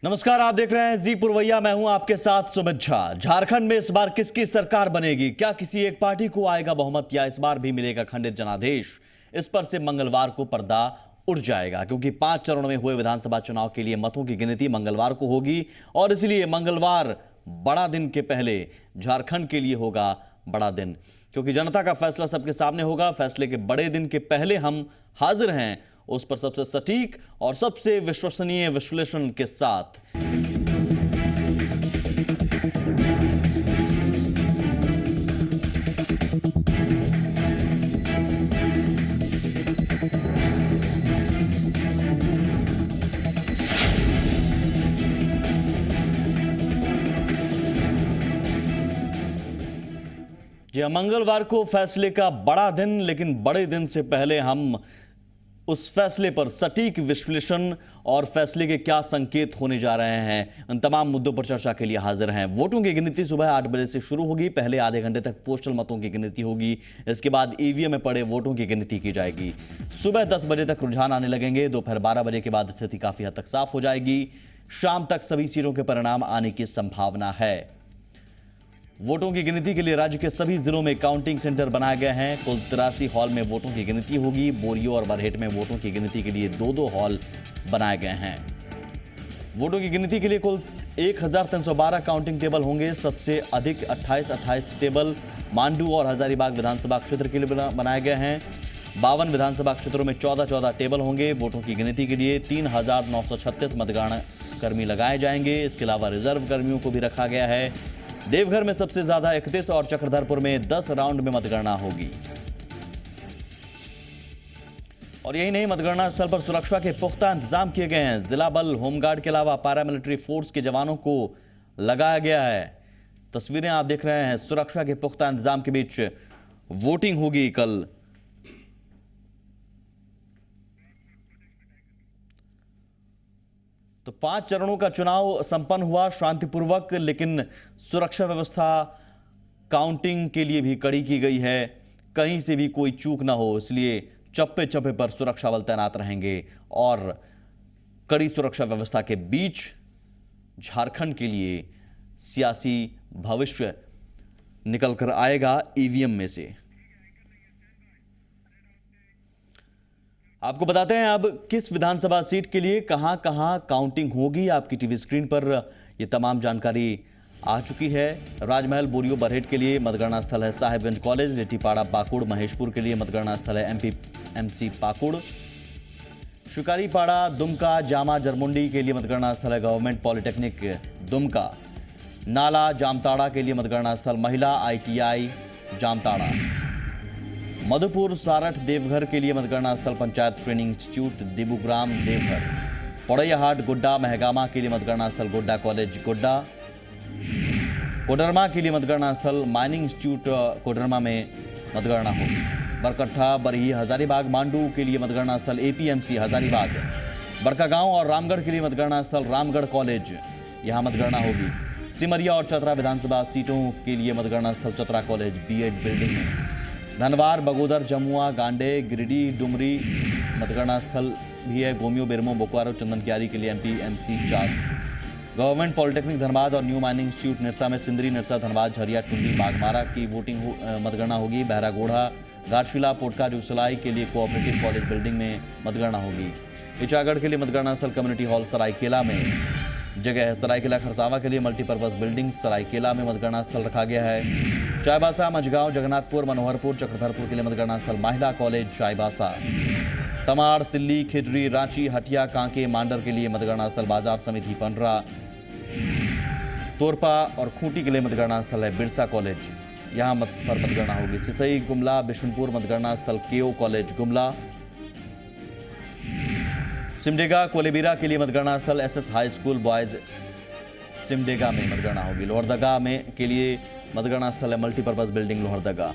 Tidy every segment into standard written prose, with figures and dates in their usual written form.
नमस्कार, आप देख रहे हैं जी पुरवैया। मैं हूं आपके साथ सुमित झा। झारखंड में इस बार किसकी सरकार बनेगी? क्या किसी एक पार्टी को आएगा बहुमत या इस बार भी मिलेगा खंडित जनादेश? इस पर से मंगलवार को पर्दा उठ जाएगा, क्योंकि 5 चरणों में हुए विधानसभा चुनाव के लिए मतों की गिनती मंगलवार को होगी और इसलिए मंगलवार बड़ा दिन के पहले झारखंड के लिए होगा बड़ा दिन, क्योंकि जनता का फैसला सबके सामने होगा। फैसले के बड़े दिन के पहले हम हाजिर हैं उस पर सबसे सटीक और सबसे विश्वसनीय विश्लेषण के साथ। यह मंगलवार को फैसले का बड़ा दिन, लेकिन बड़े दिन से पहले हम उस फैसले पर सटीक विश्लेषण और फैसले के क्या संकेत होने जा रहे हैं, उन तमाम मुद्दों पर चर्चा के लिए हाजिर हैं। वोटों की गिनती सुबह 8 बजे से शुरू होगी। पहले आधे घंटे तक पोस्टल मतों की गिनती होगी। इसके बाद ईवीएम में पड़े वोटों की गिनती की जाएगी। सुबह 10 बजे तक रुझान आने लगेंगे। दोपहर 12 बजे के बाद स्थिति काफी हद तक साफ हो जाएगी। शाम तक सभी सीटों के परिणाम आने की संभावना है। वोटों की गिनती के लिए राज्य के सभी जिलों में काउंटिंग सेंटर बनाए गए हैं। कुल 83 हॉल में वोटों की गिनती होगी। बोरियो और बरहेट में वोटों की गिनती के लिए 2-2 हॉल बनाए गए हैं। वोटों की गिनती के लिए कुल 1312 काउंटिंग टेबल होंगे। सबसे अधिक 28 टेबल मांडू और हजारीबाग विधानसभा क्षेत्र के लिए बनाए गए हैं। 52 विधानसभा क्षेत्रों में 14 टेबल होंगे। वोटों की गिनती के लिए 3936 मतगणना कर्मी लगाए जाएंगे। इसके अलावा रिजर्व कर्मियों को भी रखा गया है। देवघर में सबसे ज्यादा 31 और चक्रधरपुर में 10 राउंड में मतगणना होगी। और यही नहीं, मतगणना स्थल पर सुरक्षा के पुख्ता इंतजाम किए गए हैं। जिला बल, होमगार्ड के अलावा पैरामिलिट्री फोर्स के जवानों को लगाया गया है। तस्वीरें आप देख रहे हैं। सुरक्षा के पुख्ता इंतजाम के बीच वोटिंग होगी कल। तो 5 चरणों का चुनाव संपन्न हुआ शांतिपूर्वक, लेकिन सुरक्षा व्यवस्था काउंटिंग के लिए भी कड़ी की गई है। कहीं से भी कोई चूक ना हो, इसलिए चप्पे चप्पे पर सुरक्षा बल तैनात रहेंगे और कड़ी सुरक्षा व्यवस्था के बीच झारखंड के लिए सियासी भविष्य निकल कर आएगा ईवीएम में से। आपको बताते हैं अब किस विधानसभा सीट के लिए कहां कहां काउंटिंग होगी। आपकी टीवी स्क्रीन पर यह तमाम जानकारी आ चुकी है। राजमहल बोरियो बरहेट के लिए मतगणना स्थल है साहेबगंज कॉलेज। लिट्टीपाड़ा पाकुड़ महेशपुर के लिए मतगणना स्थल है एमसी पाकुड़। शिकारीपाड़ा दुमका जामा जरमुंडी के लिए मतगणना स्थल है गवर्नमेंट पॉलिटेक्निक दुमका। नाला जामताड़ा के लिए मतगणना स्थल महिला ITI जामताड़ा। मधुपुर सारठ देवघर के लिए मतगणना स्थल पंचायत ट्रेनिंग इंस्टीट्यूट देबूग्राम देवघर। पड़ैयाहाट गोड्डा महगामा के लिए मतगणना स्थल गोड्डा कॉलेज गोड्डा। कोडरमा के लिए मतगणना स्थल माइनिंग इंस्टीट्यूट कोडरमा में मतगणना होगी। बरकट्ठा बरही हजारीबाग मांडू के लिए मतगणना स्थल APMC हजारीबाग। बड़कागांव और रामगढ़ के लिए मतगणना स्थल रामगढ़ कॉलेज, यहां मतगणना होगी। सिमरिया और चतरा विधानसभा सीटों के लिए मतगणना स्थल चतरा कॉलेज BEd बिल्डिंग में। धनवार बगोदर जमुआ गांडे गिरिडीह डुमरी मतगणना स्थल भी है। गोमियो बेरमो बोकारो चंदन कियारी के लिए MPMC 4। गवर्नमेंट पॉलिटेक्निक धनबाद और न्यू माइनिंग इंस्टीट्यूट निरसा में सिंदरी निरसा धनबाद झरिया टुंडी बागमारा की मतगणना होगी। बहरागोढ़ा घाटशिला पोटका जुगसलाई के लिए कोऑपरेटिव कॉलेज बिल्डिंग में मतगणना होगी। इचागढ़ के लिए मतगणना स्थल कम्युनिटी हॉल सरायकेला में जगह है। सरायकेला खरसावा के लिए मल्टीपर्पज बिल्डिंग सरायकेला में मतगणना स्थल रखा गया है। चाईबासा मझगांव जगन्नाथपुर मनोहरपुर चक्रधरपुर के लिए मतगणना स्थल महिला कॉलेज चाईबासा। तमाड़ सिल्ली खिजरी रांची हटिया कांके मांडर के लिए मतगणना स्थल बाजार समिति पंडरा। तोरपा और खूंटी के लिए मतगणना स्थल है बिरसा कॉलेज, यहां पर मतगणना होगी। सिसई गुमला बिशुनपुर मतगणना स्थल KO कॉलेज गुमला। सिमडेगा कोलेबिरा के लिए मतगणना स्थल SS high school boys Simdega में मतगणना होगी। लोहरदगा में के लिए मतगणना स्थल है मल्टीपर्पज बिल्डिंग लोहरदगा।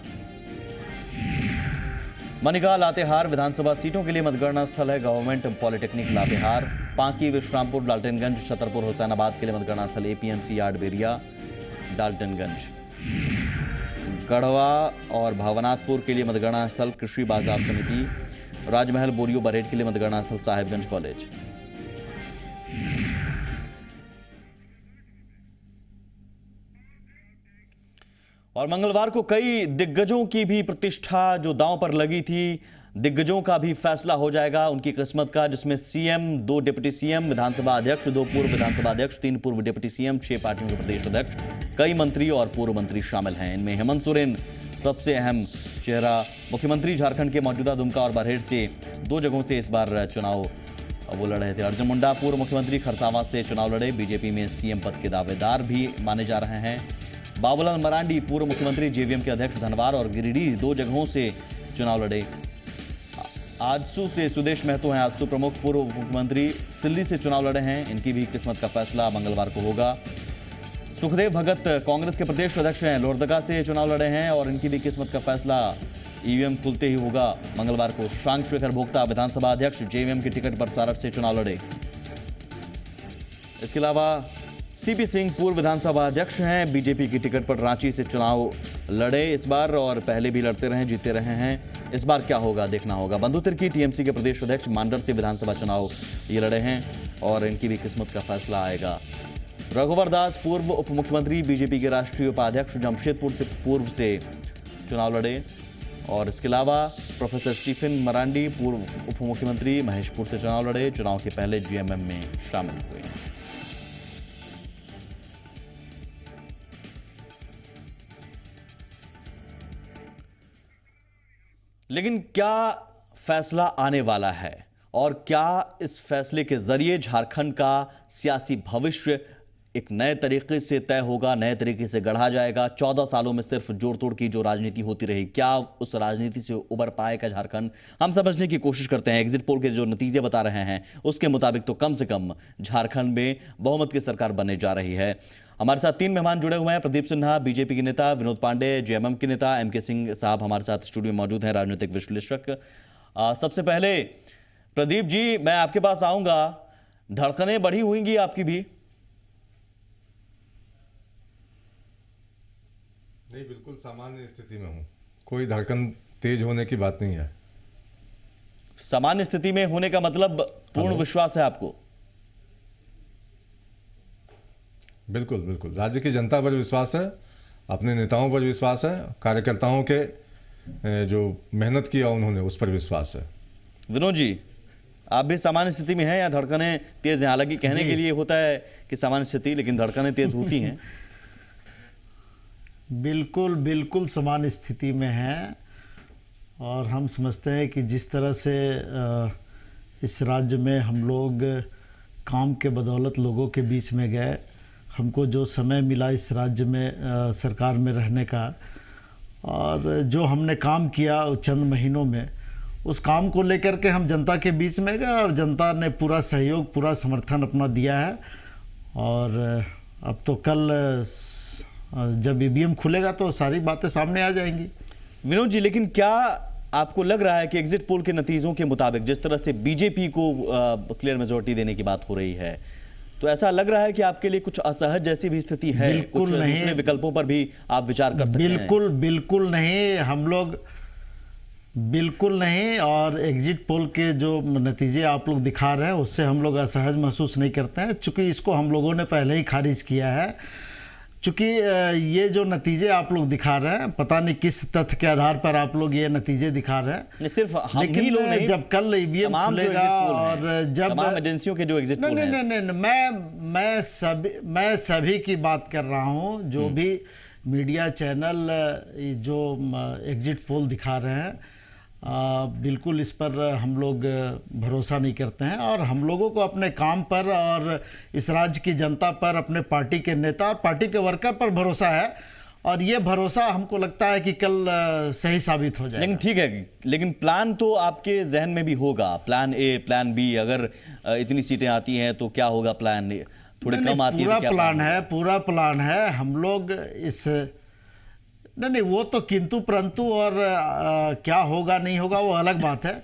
मनिका लातेहार विधानसभा सीटों के लिए मतगणना स्थल है गवर्नमेंट पॉलिटेक्निक लातेहार। पांकी विश्रामपुर डाल्टनगंज छतरपुर हुसैनाबाद के लिए मतगणना स्थल APMC यार्ड बेरिया डाल्टनगंज। गढ़वा और भावनाथपुर के लिए मतगणना स्थल कृषि बाजार समिति। राजमहल बोरियो बरहेट के लिए मतगणना स्थल साहेबगंज कॉलेज। और मंगलवार को कई दिग्गजों की भी प्रतिष्ठा जो दांव पर लगी थी, दिग्गजों का भी फैसला हो जाएगा उनकी किस्मत का, जिसमें सीएम, 2 डिप्टी सीएम, विधानसभा अध्यक्ष, 2 पूर्व विधानसभा अध्यक्ष, 3 पूर्व डिप्टी सीएम, 6 पार्टियों के प्रदेश अध्यक्ष, कई मंत्री और पूर्व मंत्री शामिल हैं। इनमें हेमंत सोरेन सबसे अहम चेहरा। मुख्यमंत्री झारखंड के मौजूदा दुमका और बरहेट से 2 जगहों से इस बार चुनाव वो लड़ रहे थे। अर्जुन मुंडा पूर्व मुख्यमंत्री खरसावां से चुनाव लड़े, बीजेपी में सीएम पद के दावेदार भी माने जा रहे हैं। बाबूलाल मरांडी पूर्व मुख्यमंत्री जेवीएम के अध्यक्ष धनबाद और गिरिडीह 2 जगहों से चुनाव लड़े। आजसू से सुदेश महतो हैं आजसू प्रमुख, पूर्व मुख्यमंत्री सिल्ली से चुनाव लड़े हैं। इनकी भी किस्मत का फैसला मंगलवार को होगा। सुखदेव भगत कांग्रेस के प्रदेश अध्यक्ष हैं, लोहरदगा से चुनाव लड़े हैं और इनकी भी किस्मत का फैसला ईवीएम खुलते ही होगा मंगलवार को। शशांक शेखर भोक्ता विधानसभा अध्यक्ष, जेवीएम की टिकट पर सारठ से चुनाव लड़े। इसके अलावा सीपी सिंह पूर्व विधानसभा अध्यक्ष हैं, बीजेपी की टिकट पर रांची से चुनाव लड़े इस बार और पहले भी लड़ते रहे, जीते रहे हैं। इस बार क्या होगा देखना होगा। बंधु तिर्की टीएमसी के प्रदेश अध्यक्ष, मांडर से विधानसभा चुनाव ये लड़े हैं और इनकी भी किस्मत का फैसला आएगा। रघुवर दास पूर्व उप मुख्यमंत्री, बीजेपी के राष्ट्रीय उपाध्यक्ष, जमशेदपुर से पूर्व से चुनाव लड़े। और इसके अलावा प्रोफेसर स्टीफन मरांडी पूर्व उप मुख्यमंत्री, महेशपुर से चुनाव लड़े, चुनाव के पहले जीएमएम में शामिल हुए। लेकिन क्या फैसला आने वाला है और क्या इस फैसले के जरिए झारखंड का सियासी भविष्य एक नए तरीके से तय होगा, नए तरीके से गढ़ा जाएगा? 14 सालों में सिर्फ जोड़ तोड़ की जो राजनीति होती रही, क्या उस राजनीति से उबर पाएगा झारखंड? हम समझने की कोशिश करते हैं। एग्जिट पोल के जो नतीजे बता रहे हैं उसके मुताबिक तो कम से कम झारखंड में बहुमत की सरकार बनने जा रही है। हमारे साथ 3 मेहमान जुड़े हुए हैं। प्रदीप सिन्हा बीजेपी के नेता, विनोद पांडे जेएमएम के नेता, एमके सिंह साहब हमारे साथ स्टूडियो में मौजूद हैं, राजनीतिक विश्लेषक। सबसे पहले प्रदीप जी, मैं आपके पास आऊंगा। धड़कनें बढ़ी हुईंगी आपकी भी? नहीं, बिल्कुल सामान्य स्थिति में हूं, कोई धड़कन तेज होने की बात नहीं है। सामान्य स्थिति में होने का मतलब पूर्ण विश्वास है आपको? बिल्कुल बिल्कुल, राज्य की जनता पर विश्वास है, अपने नेताओं पर विश्वास है, कार्यकर्ताओं के जो मेहनत किया उन्होंने उस पर विश्वास है। विनोद जी, आप भी सामान्य स्थिति में हैं या धड़कनें तेज हैं? हालांकि कहने के लिए होता है कि सामान्य स्थिति, लेकिन धड़कनें तेज होती हैं। बिल्कुल बिल्कुल सामान्य स्थिति में हैं और हम समझते हैं कि जिस तरह से इस राज्य में हम लोग काम के बदौलत लोगों के बीच में गए, हमको जो समय मिला इस राज्य में सरकार में रहने का और जो हमने काम किया चंद महीनों में, उस काम को लेकर के हम जनता के बीच में गए और जनता ने पूरा सहयोग, पूरा समर्थन अपना दिया है। और अब तो कल जब ईवीएम खुलेगा तो सारी बातें सामने आ जाएंगी। विनोद जी, लेकिन क्या आपको लग रहा है कि एग्जिट पोल के नतीजों के मुताबिक जिस तरह से बीजेपी को क्लियर मेजॉरिटी देने की बात हो रही है, तो ऐसा लग रहा है कि आपके लिए कुछ असहज जैसी भी स्थिति है? बिल्कुल कुछ नहीं, दूसरे विकल्पों पर भी आप विचार कर सकते हैं? बिल्कुल नहीं, हम लोग बिल्कुल नहीं। और एग्जिट पोल के जो नतीजे आप लोग दिखा रहे हैं उससे हम लोग असहज महसूस नहीं करते हैं, चूँकि इसको हम लोगों ने पहले ही खारिज किया है। चूँकि ये जो नतीजे आप लोग दिखा रहे हैं, पता नहीं किस तथ्य के आधार पर आप लोग ये नतीजे दिखा रहे हैं, सिर्फ हम ही लोग नहीं, जब कल ईवीएम खुलेगा और जब तमाम एजेंसियों के जो एग्जिट पोल हैं। नहीं, मैं सभी की बात कर रहा हूँ, जो भी मीडिया चैनल जो एग्जिट पोल दिखा रहे हैं, बिल्कुल इस पर हम लोग भरोसा नहीं करते हैं। और हम लोगों को अपने काम पर और इस राज्य की जनता पर, अपने पार्टी के नेता और पार्टी के वर्कर पर भरोसा है और ये भरोसा हमको लगता है कि कल सही साबित हो जाएगा। लेकिन ठीक है, लेकिन प्लान तो आपके जहन में भी होगा, प्लान ए, प्लान बी। अगर इतनी सीटें आती हैं तो क्या होगा प्लान? थोड़ी कम आती है तो क्या प्लान है? पूरा प्लान है। हम लोग इस नहीं, वो तो किंतु परंतु और क्या होगा नहीं होगा वो अलग बात है।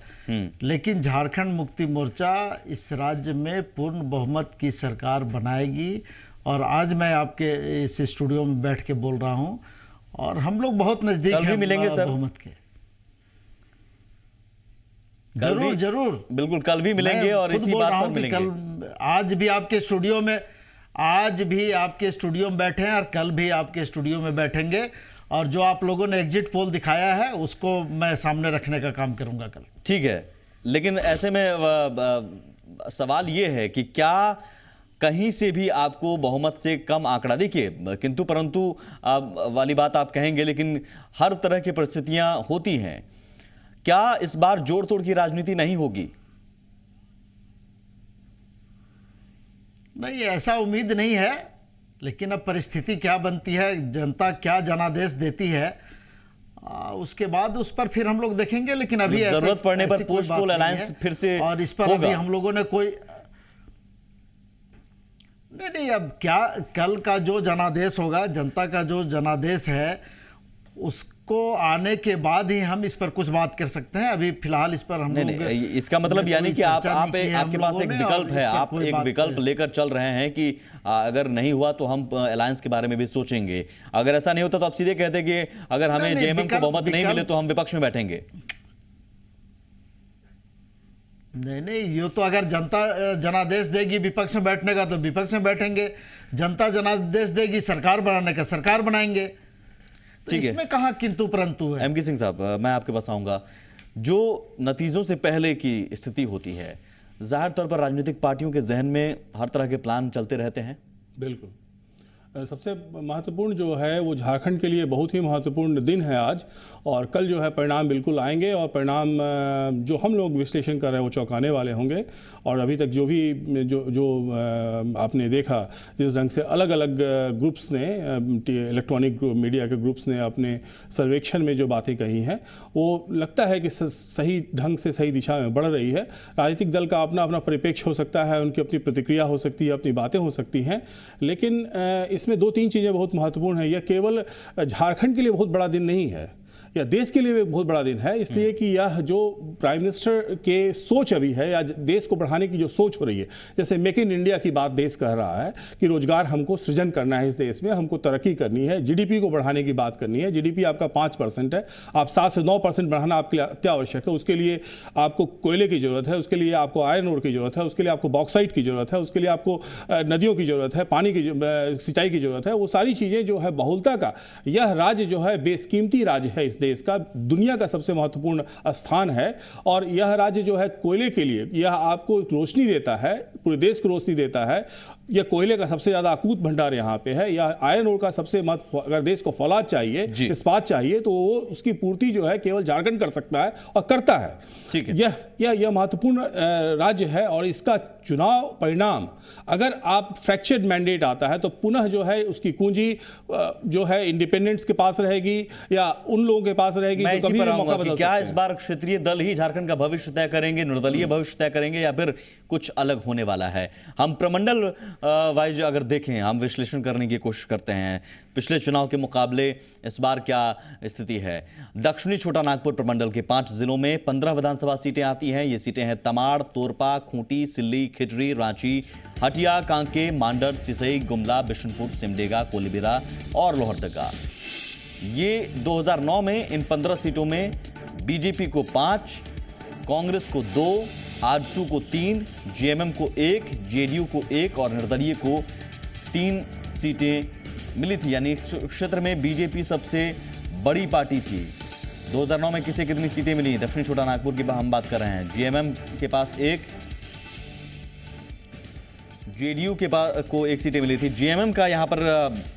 लेकिन झारखंड मुक्ति मोर्चा इस राज्य में पूर्ण बहुमत की सरकार बनाएगी और आज मैं आपके इस स्टूडियो में बैठ के बोल रहा हूं और हम लोग बहुत नजदीक हैं मिलेंगे सर बहुमत के। जरूर जरूर, बिल्कुल कल भी मिलेंगे और इसी बात पर मिलेंगे। कल आज भी आपके स्टूडियो में बैठे हैं और कल भी आपके स्टूडियो में बैठेंगे और जो आप लोगों ने एग्जिट पोल दिखाया है उसको मैं सामने रखने का काम करूंगा कल। ठीक है, लेकिन ऐसे में सवाल ये है कि क्या कहीं से भी आपको बहुमत से कम आंकड़ा, देखिए किंतु परंतु वाली बात आप कहेंगे, लेकिन हर तरह की परिस्थितियां होती हैं, क्या इस बार जोड़ तोड़ की राजनीति नहीं होगी? नहीं, ऐसा उम्मीद नहीं है, लेकिन अब परिस्थिति क्या बनती है, जनता क्या जनादेश देती है, उसके बाद उस पर फिर हम लोग देखेंगे। लेकिन अभी जरूरत पड़ने पर पोस्ट पोल अलायंस फिर से और इस पर अभी हम लोगों ने कोई नहीं, अब क्या कल का जो जनादेश होगा, जनता का जो जनादेश है, उसको आने के बाद ही हम इस पर कुछ बात कर सकते हैं। अभी फिलहाल इस पर हम लोग नहीं, इसका मतलब यानी कि आपके पास एक विकल्प है, आप एक विकल्प लेकर चल रहे हैं कि अगर नहीं हुआ तो हम अलायंस के बारे में भी सोचेंगे। अगर ऐसा नहीं होता तो आप सीधे कहते कि अगर हमें जेएमएम को बहुमत नहीं मिले तो हम विपक्ष में बैठेंगे। नहीं, ये तो अगर जनता जनादेश देगी विपक्ष में बैठने का तो विपक्ष में बैठेंगे, जनता जनादेश देगी सरकार बनाने का सरकार बनाएंगे, तो इसमें कहाँ किंतु परंतु है। एमके सिंह साहब, मैं आपके पास आऊंगा। जो नतीजों से पहले की स्थिति होती है, जाहिर तौर पर राजनीतिक पार्टियों के जहन में हर तरह के प्लान चलते रहते हैं। बिल्कुल, सबसे महत्वपूर्ण जो है वो झारखंड के लिए बहुत ही महत्वपूर्ण दिन है आज, और कल जो है परिणाम बिल्कुल आएंगे, और परिणाम जो हम लोग विश्लेषण कर रहे हैं वो चौंकाने वाले होंगे। और अभी तक जो भी जो आपने देखा, जिस ढंग से अलग अलग ग्रुप्स ने, इलेक्ट्रॉनिक मीडिया के ग्रुप्स ने अपने सर्वेक्षण में जो बातें कही हैं, वो लगता है कि सही ढंग से सही दिशा में बढ़ रही है। राजनीतिक दल का अपना अपना परिप्रेक्ष्य हो सकता है, उनकी अपनी प्रतिक्रिया हो सकती है, अपनी बातें हो सकती हैं, लेकिन इसमें दो तीन चीज़ें बहुत महत्वपूर्ण हैं। यह केवल झारखंड के लिए बहुत बड़ा दिन नहीं है, या देश के लिए भी बहुत बड़ा दिन है, इसलिए कि यह जो प्राइम मिनिस्टर के सोच अभी है, या देश को बढ़ाने की जो सोच हो रही है, जैसे मेक इन इंडिया की बात देश कह रहा है कि रोजगार हमको सृजन करना है, इस देश में हमको तरक्की करनी है, जीडीपी को बढ़ाने की बात करनी है। जीडीपी आपका 5% है, आप 7 से 9% बढ़ाना आपके लिए अत्यावश्यक है। उसके लिए आपको कोयले की जरूरत है, उसके लिए आपको आयरन ओर की जरूरत है, उसके लिए आपको बॉक्साइट की जरूरत है, उसके लिए आपको नदियों की जरूरत है, पानी की सिंचाई की जरूरत है। वो सारी चीज़ें जो है बहुलता का यह राज्य जो है बेशकीमती राज्य है, इस देश का दुनिया का सबसे महत्वपूर्ण स्थान है, और यह राज्य जो है कोयले के लिए यह आपको रोशनी देता है, पूरे देश को रोशनी देता है। यह कोयले का सबसे ज्यादा अकूत भंडार यहाँ पे है। यह आयरन ओर का सबसे महत्व, अगर देश को फौलाद चाहिए, इस्पात चाहिए, तो वो उसकी पूर्ति जो है केवल झारखंड कर सकता है और करता है। ठीक है, यह महत्वपूर्ण राज्य है, और इसका चुनाव परिणाम अगर आप फ्रैक्चर्ड मैंडेट आता है तो पुनः जो है उसकी कुंजी जो है इंडिपेंडेंट्स के पास रहेगी, या उन लोगों के पास रहेगी जो कभी मौका बदल सकते हैं। क्या इस बार क्षेत्रीय दल ही झारखंड का भविष्य तय करेंगे, निर्दलीय भविष्य तय करेंगे, या फिर कुछ अलग होने वाला है? हम प्रमंडल वाइज अगर देखें, हम विश्लेषण करने की कोशिश करते हैं पिछले चुनाव के मुकाबले इस बार क्या स्थिति है। दक्षिणी छोटा नागपुर प्रमंडल के 5 जिलों में 15 विधानसभा सीटें आती हैं। ये सीटें हैं तमाड़, तोरपा, खूंटी, सिल्ली, खिजरी, रांची, हटिया, कांके, मांडर, सिसई, गुमला, बिशनपुर, सिमडेगा, कोलीबिरा और लोहरदगा। ये 2009 में इन 15 सीटों में बीजेपी को 5, कांग्रेस को 2, आजसू को 3, जेएमएम को 1, जेडीयू को 1 और निर्दलीय को 3 सीटें मिली थी। यानी इस क्षेत्र में बीजेपी सबसे बड़ी पार्टी थी। 2009 में किसे कितनी सीटें मिली? दक्षिण छोटा नागपुर की हम बात कर रहे हैं। जेएमएम के पास 1, जेडीयू के पास को 1 सीटें मिली थी। जेएमएम का यहां पर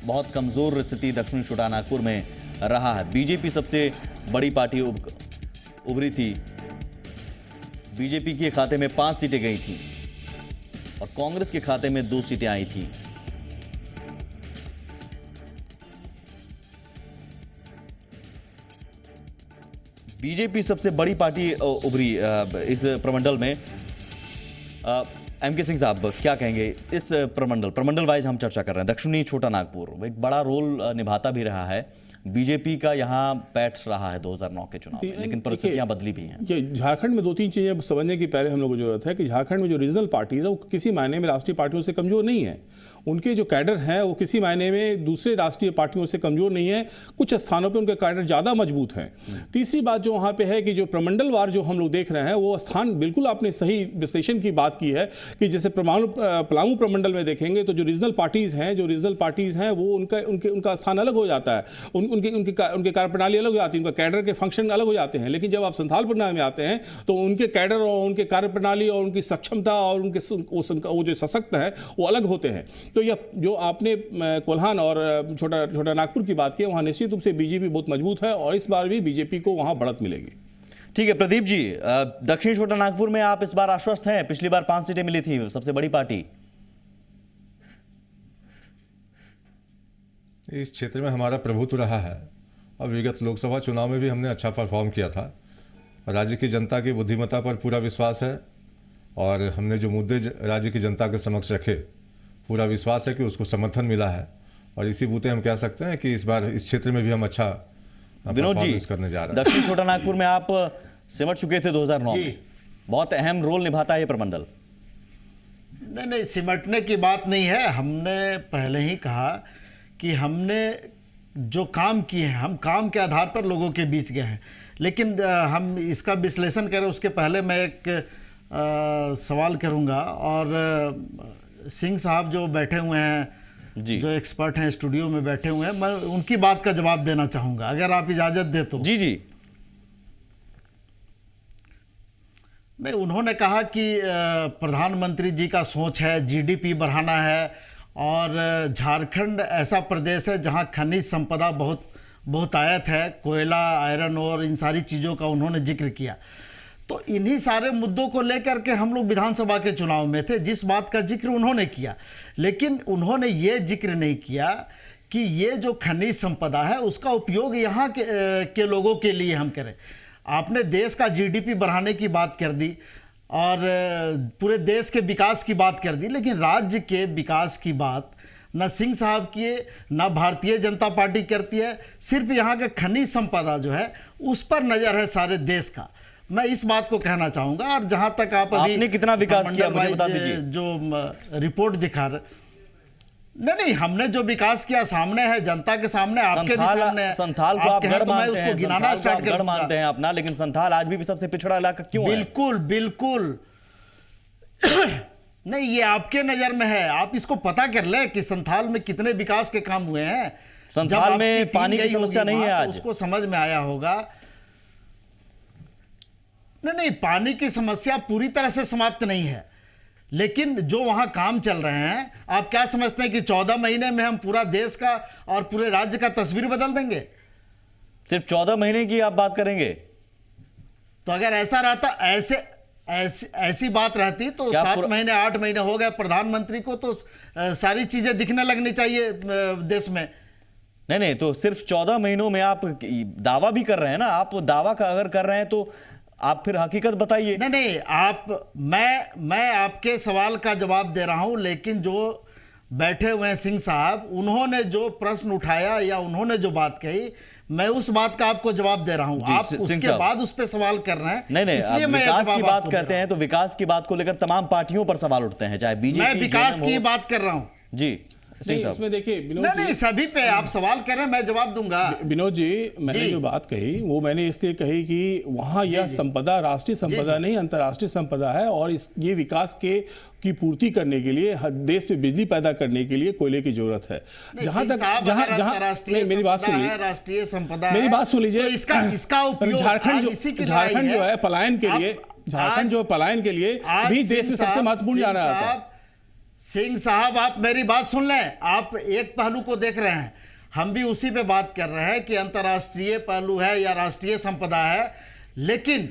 बहुत कमजोर स्थिति दक्षिण छोटा नागपुर में रहा है। बीजेपी सबसे बड़ी पार्टी उभरी थी। बीजेपी के खाते में 5 सीटें गई थी और कांग्रेस के खाते में 2 सीटें आई थी। बीजेपी सबसे बड़ी पार्टी उभरी इस प्रमंडल में। एमके सिंह साहब क्या कहेंगे इस प्रमंडल वाइज हम चर्चा कर रहे हैं। दक्षिणी छोटा नागपुर एक बड़ा रोल निभाता भी रहा है, बीजेपी का यहाँ पैठ रहा है 2009 के चुनाव में, लेकिन परिस्थितियां बदली भी हैं। ये झारखंड में 2-3 चीज़ें समझने की पहले हम लोगों को जरूरत है कि झारखंड में जो रीजनल पार्टीज है वो किसी मायने में राष्ट्रीय पार्टियों से कमजोर नहीं है। उनके जो कैडर हैं वो किसी मायने में दूसरे राष्ट्रीय पार्टियों से कमजोर नहीं है, कुछ स्थानों पे उनके कैडर ज़्यादा मजबूत हैं। तीसरी बात जो वहाँ पे है कि जो प्रमंडलवार जो हम लोग देख रहे हैं वो स्थान, बिल्कुल आपने सही विश्लेषण की बात की है कि जैसे पलामू प्रमंडल में देखेंगे तो जो रीजनल पार्टीज़ हैं वो उनका स्थान अलग हो जाता है, उनकी कार्यप्रणाली अलग हो जाती है, उनका कैडर के फंक्शन अलग हो जाते हैं। लेकिन जब आप संथाल प्रणाली में आते हैं तो उनके कैडर और उनके कार्यप्रणाली और उनकी सक्षमता और वो जो सशक्त है वो अलग होते हैं। तो यह जो आपने कोल्हान और छोटा नागपुर की बात की, वहाँ निश्चित रूप से बीजेपी बहुत मजबूत है और इस बार भी बीजेपी को वहाँ बढ़त मिलेगी। ठीक है प्रदीप जी, दक्षिण छोटा नागपुर में आप इस बार आश्वस्त हैं? पिछली बार 5 सीटें मिली थी, सबसे बड़ी पार्टी। इस क्षेत्र में हमारा प्रभुत्व रहा है और विगत लोकसभा चुनाव में भी हमने अच्छा परफॉर्म किया था। राज्य की जनता की बुद्धिमत्ता पर पूरा विश्वास है और हमने जो मुद्दे राज्य की जनता के समक्ष रखे, पूरा विश्वास है कि उसको समर्थन मिला है और इसी बूते हम कह सकते हैं कि इस बार इस क्षेत्र में भी हम अच्छा विनोद जी करने जा रहे हैं। दक्षिण छोटा नागपुर में आप सिमट चुके थे 2009 में, बहुत अहम रोल निभाता है ये प्रमंडल। नहीं, सिमटने की बात नहीं है। हमने पहले ही कहा कि हमने जो काम किए हैं, हम काम के आधार पर लोगों के बीच गए हैं। लेकिन हम इसका विश्लेषण करें उसके पहले मैं एक सवाल करूंगा, और सिंह साहब जो बैठे हुए हैं जी, जो एक्सपर्ट हैं स्टूडियो में बैठे हुए हैं, मैं उनकी बात का जवाब देना चाहूंगा अगर आप इजाजत दे तो। जी जी। नहीं, उन्होंने कहा कि प्रधानमंत्री जी का सोच है जीडीपी बढ़ाना है और झारखंड ऐसा प्रदेश है जहां खनिज संपदा बहुतायत है, कोयला, आयरन और इन सारी चीज़ों का उन्होंने जिक्र किया। तो इन्हीं सारे मुद्दों को लेकर के हम लोग विधानसभा के चुनाव में थे, जिस बात का जिक्र उन्होंने किया। लेकिन उन्होंने ये जिक्र नहीं किया कि ये जो खनिज संपदा है उसका उपयोग यहाँ के लोगों के लिए हम करें। आपने देश का जीडीपी बढ़ाने की बात कर दी और पूरे देश के विकास की बात कर दी, लेकिन राज्य के विकास की बात न सिंह साहब की न भारतीय जनता पार्टी करती है। सिर्फ यहाँ के खनिज संपदा जो है उस पर नजर है सारे देश का। मैं इस बात को कहना चाहूंगा। और जहां तक आपने कितना विकास किया मुझे बता दीजिए। जो रिपोर्ट दिखा रहे, नहीं, हमने जो विकास किया सामने है, जनता के सामने, आपके भी सामने है। संथाल को आप गढ़ मानते हैं, गिनाना स्टार्ट कर मानते हैं अपना, लेकिन संथाल आज भी सबसे पिछड़ा इलाका क्यों है? बिल्कुल नहीं, ये आपके नजर में है। आप इसको पता कर ले कि संथाल में कितने विकास के काम हुए हैं। संथाल में पानी की समस्या नहीं है आज, उसको समझ में आया होगा। नहीं, पानी की समस्या पूरी तरह से समाप्त नहीं है, लेकिन जो वहां काम चल रहे हैं, आप क्या समझते हैं कि 14 महीने में हम पूरा देश का और पूरे राज्य का तस्वीर बदल देंगे? सिर्फ 14 महीने की आप बात करेंगे? तो अगर ऐसा रहता, ऐसी बात रहती तो 7 महीने 8 महीने हो गए, प्रधानमंत्री को तो सारी चीजें दिखने लगनी चाहिए देश में। नहीं, तो सिर्फ 14 महीनों में आप दावा भी कर रहे हैं ना। आप दावा का अगर कर रहे हैं तो आप फिर हकीकत बताइए। नहीं, मैं आपके सवाल का जवाब दे रहा हूं, लेकिन जो बैठे हुए हैं सिंह साहब, उन्होंने जो प्रश्न उठाया या उन्होंने जो बात कही, मैं उस बात का आपको जवाब दे रहा हूं। आप उसके बाद उस पर सवाल कर रहे हैं। नहीं, इसलिए मैं विकास की बात कहते हैं तो विकास की बात को लेकर तमाम पार्टियों पर सवाल उठते हैं, चाहे बीजेपी। मैं विकास की बात कर रहा हूं जी। इसमें देखिए विनोद जी, नहीं, सभी पे आप सवाल करें, मैं जवाब दूंगा। विनोद जी, मैंने जो बात कही वो मैंने इसलिए कही कि वहाँ यह संपदा राष्ट्रीय संपदा नहीं, अंतर्राष्ट्रीय संपदा है और ये विकास की पूर्ति करने के लिए, देश में बिजली पैदा करने के लिए कोयले की जरूरत है। जहां मेरी बात सुनिए, राष्ट्रीय संपदा, मेरी बात सुन लीजिए। इसका उपयोग झारखंड जो है पलायन के लिए, झारखंड जो पलायन के लिए भी देश में सबसे महत्वपूर्ण जाना जाता है। सिंह साहब, आप मेरी बात सुन लें। आप एक पहलू को देख रहे हैं, हम भी उसी पे बात कर रहे हैं कि अंतर्राष्ट्रीय पहलू है या राष्ट्रीय संपदा है, लेकिन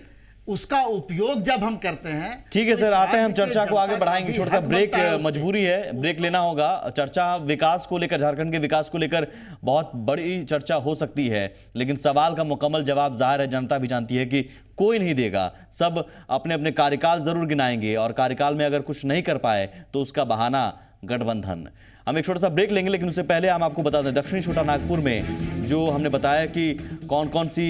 उसका उपयोग जब हम करते हैं। ठीक है सर, आते हैं हम चर्चा को आगे बढ़ाएंगे। छोटा सा ब्रेक, मजबूरी है, ब्रेक लेना होगा। चर्चा विकास को लेकर, झारखंड के विकास को लेकर बहुत बड़ी चर्चा हो सकती है, लेकिन सवाल का मुकम्मल जवाब जाहिर है जनता भी जानती है कि कोई नहीं देगा। सब अपने अपने कार्यकाल जरूर गिनाएंगे और कार्यकाल में अगर कुछ नहीं कर पाए तो उसका बहाना गठबंधन। हम एक छोटा सा ब्रेक लेंगे, लेकिन उससे पहले हम आपको बता दें दक्षिणी छोटा नागपुर में जो हमने बताया कि कौन कौन सी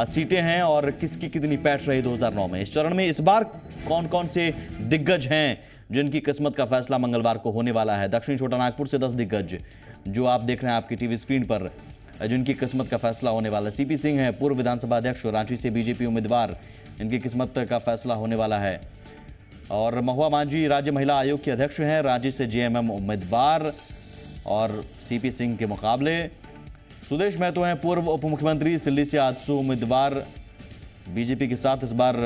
सीटें हैं और किसकी कितनी पैठ रही 2009 में। इस चरण में इस बार कौन कौन से दिग्गज हैं जिनकी किस्मत का फैसला मंगलवार को होने वाला है। दक्षिणी छोटा नागपुर से 10 दिग्गज जो आप देख रहे हैं आपकी टीवी स्क्रीन पर, जिनकी किस्मत का फैसला होने वाला है। सीपी सिंह है, पूर्व विधानसभा अध्यक्ष, रांची से बीजेपी उम्मीदवार, इनकी किस्मत का फैसला होने वाला है। और महुआ मांझी राज्य महिला आयोग के अध्यक्ष हैं, रांची से जेएमएम उम्मीदवार और सीपी सिंह के मुकाबले। सुदेश महतो हैं पूर्व उप मुख्यमंत्री, सिल्ली से आजसू उम्मीदवार, बीजेपी के साथ इस बार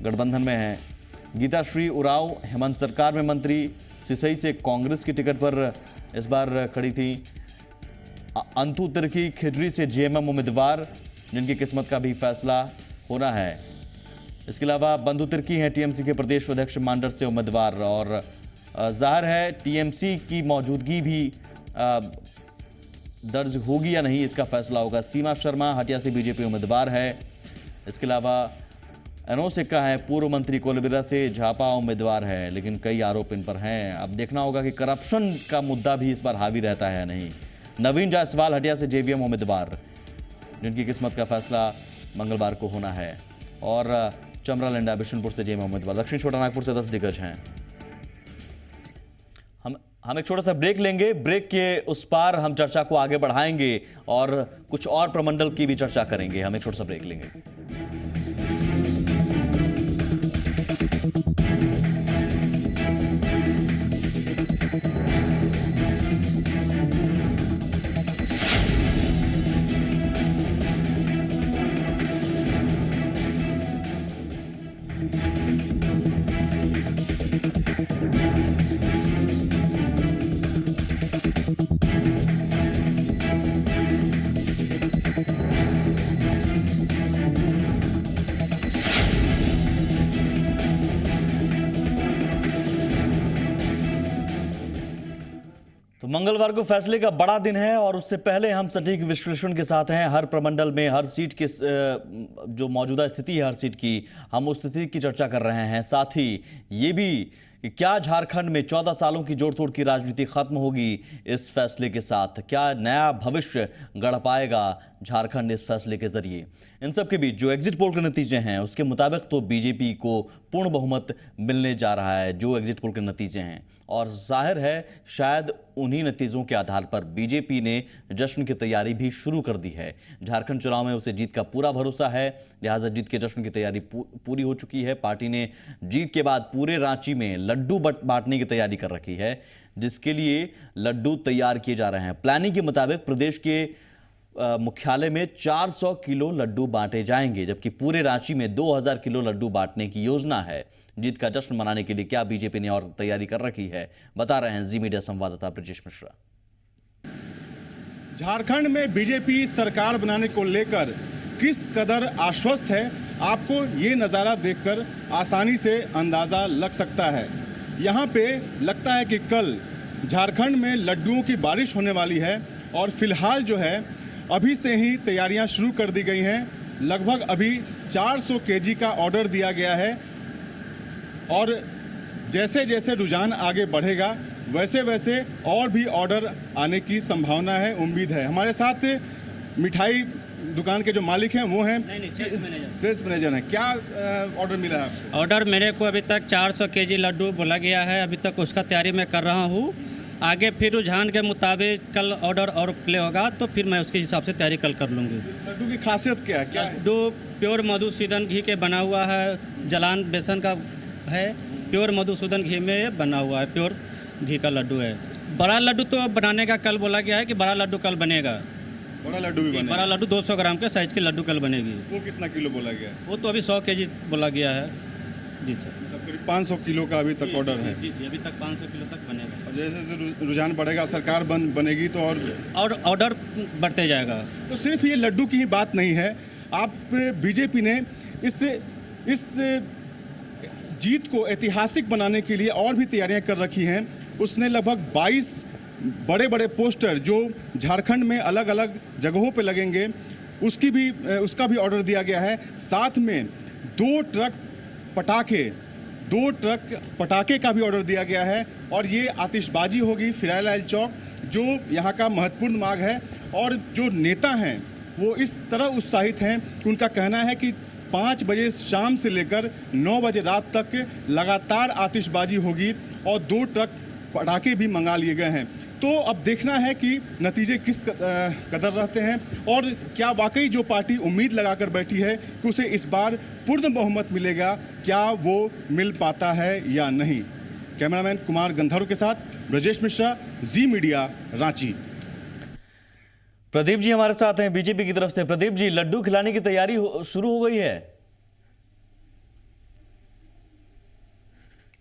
गठबंधन में हैं। गीता श्री उरांव हेमंत सरकार में मंत्री, सिसई से कांग्रेस की टिकट पर इस बार खड़ी थी। अंतु तिर्की खिजरी से जेएमएम उम्मीदवार, जिनकी किस्मत का भी फैसला होना है। इसके अलावा बंधु तिर्की हैं टीएमसी के प्रदेश अध्यक्ष मांडर से उम्मीदवार, और जाहिर है टीएमसी की मौजूदगी भी दर्ज होगी या नहीं, इसका फैसला होगा। सीमा शर्मा हटिया से बीजेपी उम्मीदवार है। इसके अलावा एनो सिक्का है पूर्व मंत्री, कोलबिरा से झापा उम्मीदवार है, लेकिन कई आरोप इन पर हैं। अब देखना होगा कि करप्शन का मुद्दा भी इस बार हावी रहता है या नहीं। नवीन जायसवाल हटिया से जेवीएम उम्मीदवार, जिनकी किस्मत का फैसला मंगलवार को होना है। और चमरा लेंडा बिशनपुर से जेएमएम उम्मीदवार, दक्षिण छोटा नागपुर से 10 दिग्गज हैं। हम एक छोटा सा ब्रेक लेंगे। ब्रेक के उस पार हम चर्चा को आगे बढ़ाएंगे और कुछ और प्रमंडल की भी चर्चा करेंगे। हम एक छोटा सा ब्रेक लेंगे। तो मंगलवार को फैसले का बड़ा दिन है और उससे पहले हम सटीक विश्लेषण के साथ हैं। हर प्रमंडल में हर सीट की जो मौजूदा स्थिति है हर सीट की, हम उस स्थिति की चर्चा कर रहे हैं। साथ ही ये भी कि क्या झारखंड में 14 सालों की जोड़ तोड़ की राजनीति खत्म होगी इस फैसले के साथ, क्या नया भविष्य गढ़ पाएगा झारखंड इस फैसले के जरिए। इन सब के बीच जो एग्जिट पोल के नतीजे हैं उसके मुताबिक तो बीजेपी को पूर्ण बहुमत मिलने जा रहा है, जो एग्जिट पोल के नतीजे हैं। और जाहिर है शायद उन्हीं नतीजों के आधार पर बीजेपी ने जश्न की तैयारी भी शुरू कर दी है। झारखंड चुनाव में उसे जीत का पूरा भरोसा है, लिहाजा जीत के जश्न की तैयारी पूरी हो चुकी है। पार्टी ने जीत के बाद पूरे रांची में लड्डू बांटने की तैयारी कर रखी है, जिसके लिए लड्डू तैयार किए जा रहे हैं। प्लानिंग के मुताबिक प्रदेश के मुख्यालय में 400 किलो लड्डू बांटे जाएंगे, जबकि पूरे रांची में 2000 किलो लड्डू बांटने की योजना है। जीत का जश्न मनाने के लिए क्या बीजेपी ने और तैयारी कर रखी है, बता रहे हैं जी मीडिया संवाददाता ब्रजेश मिश्रा। झारखंड में बीजेपी सरकार बनाने को लेकर किस कदर आश्वस्त है, आपको ये नज़ारा देखकर आसानी से अंदाज़ा लग सकता है। यहाँ पे लगता है कि कल झारखंड में लड्डुओं की बारिश होने वाली है और फिलहाल जो है अभी से ही तैयारियां शुरू कर दी गई हैं। लगभग अभी 400 केजी का ऑर्डर दिया गया है और जैसे जैसे रुझान आगे बढ़ेगा वैसे वैसे और भी ऑर्डर आने की संभावना है, उम्मीद है। हमारे साथ मिठाई दुकान के जो मालिक हैं वो हैं सेल्स मैनेजर हैं। क्या ऑर्डर मिला है आपको? ऑर्डर मेरे को अभी तक 400 केजी लड्डू बोला गया है, अभी तक उसका तैयारी मैं कर रहा हूँ। आगे फिर रुझान के मुताबिक कल ऑर्डर और प्ले होगा तो फिर मैं उसके हिसाब से तैयारी कल कर लूँगी। लड्डू की खासियत क्या है? लड्डू प्योर मधुसूदन घी के बना हुआ है, जलान बेसन का है, प्योर मधुसूदन घी में बना हुआ है, प्योर घी का लड्डू है। बड़ा लड्डू तो बनाने का कल बोला गया है कि बड़ा लड्डू कल बनेगा। बड़ा लड्डू भी बनेगा? बड़ा लड्डू 200 ग्राम के साइज की लड्डू कल बनेगी। वो कितना किलो बोला गया है? वो तो अभी 100 केजी बोला गया है। जी सर, करीब 500 किलो का अभी तक ऑर्डर है। जी अभी तक 500 किलो तक बनेगा। और जैसे जैसे रुझान बढ़ेगा, सरकार बनेगी तो और ऑर्डर बढ़ते जाएगा। तो सिर्फ ये लड्डू की ही बात नहीं है। आप बीजेपी ने इस जीत को ऐतिहासिक बनाने के लिए और भी तैयारियां कर रखी हैं। उसने लगभग 22 बड़े बड़े पोस्टर जो झारखंड में अलग अलग जगहों पे लगेंगे उसका भी ऑर्डर दिया गया है। साथ में 2 ट्रक पटाखे का भी ऑर्डर दिया गया है। और ये आतिशबाजी होगी फिराइल चौक, जो यहाँ का महत्वपूर्ण मार्ग है। और जो नेता हैं वो इस तरह उत्साहित हैं कि उनका कहना है कि 5 बजे शाम से लेकर 9 बजे रात तक लगातार आतिशबाजी होगी और 2 ट्रक पटाखे भी मंगा लिए गए हैं। तो अब देखना है कि नतीजे किस कदर रहते हैं और क्या वाकई जो पार्टी उम्मीद लगाकर बैठी है कि उसे इस बार पूर्ण बहुमत मिलेगा, क्या वो मिल पाता है या नहीं। कैमरामैन कुमार गंधर्व के साथ ब्रजेश मिश्रा, जी मीडिया, रांची। प्रदीप जी हमारे साथ हैं बीजेपी की तरफ से। प्रदीप जी, लड्डू खिलाने की तैयारी शुरू हो गई है?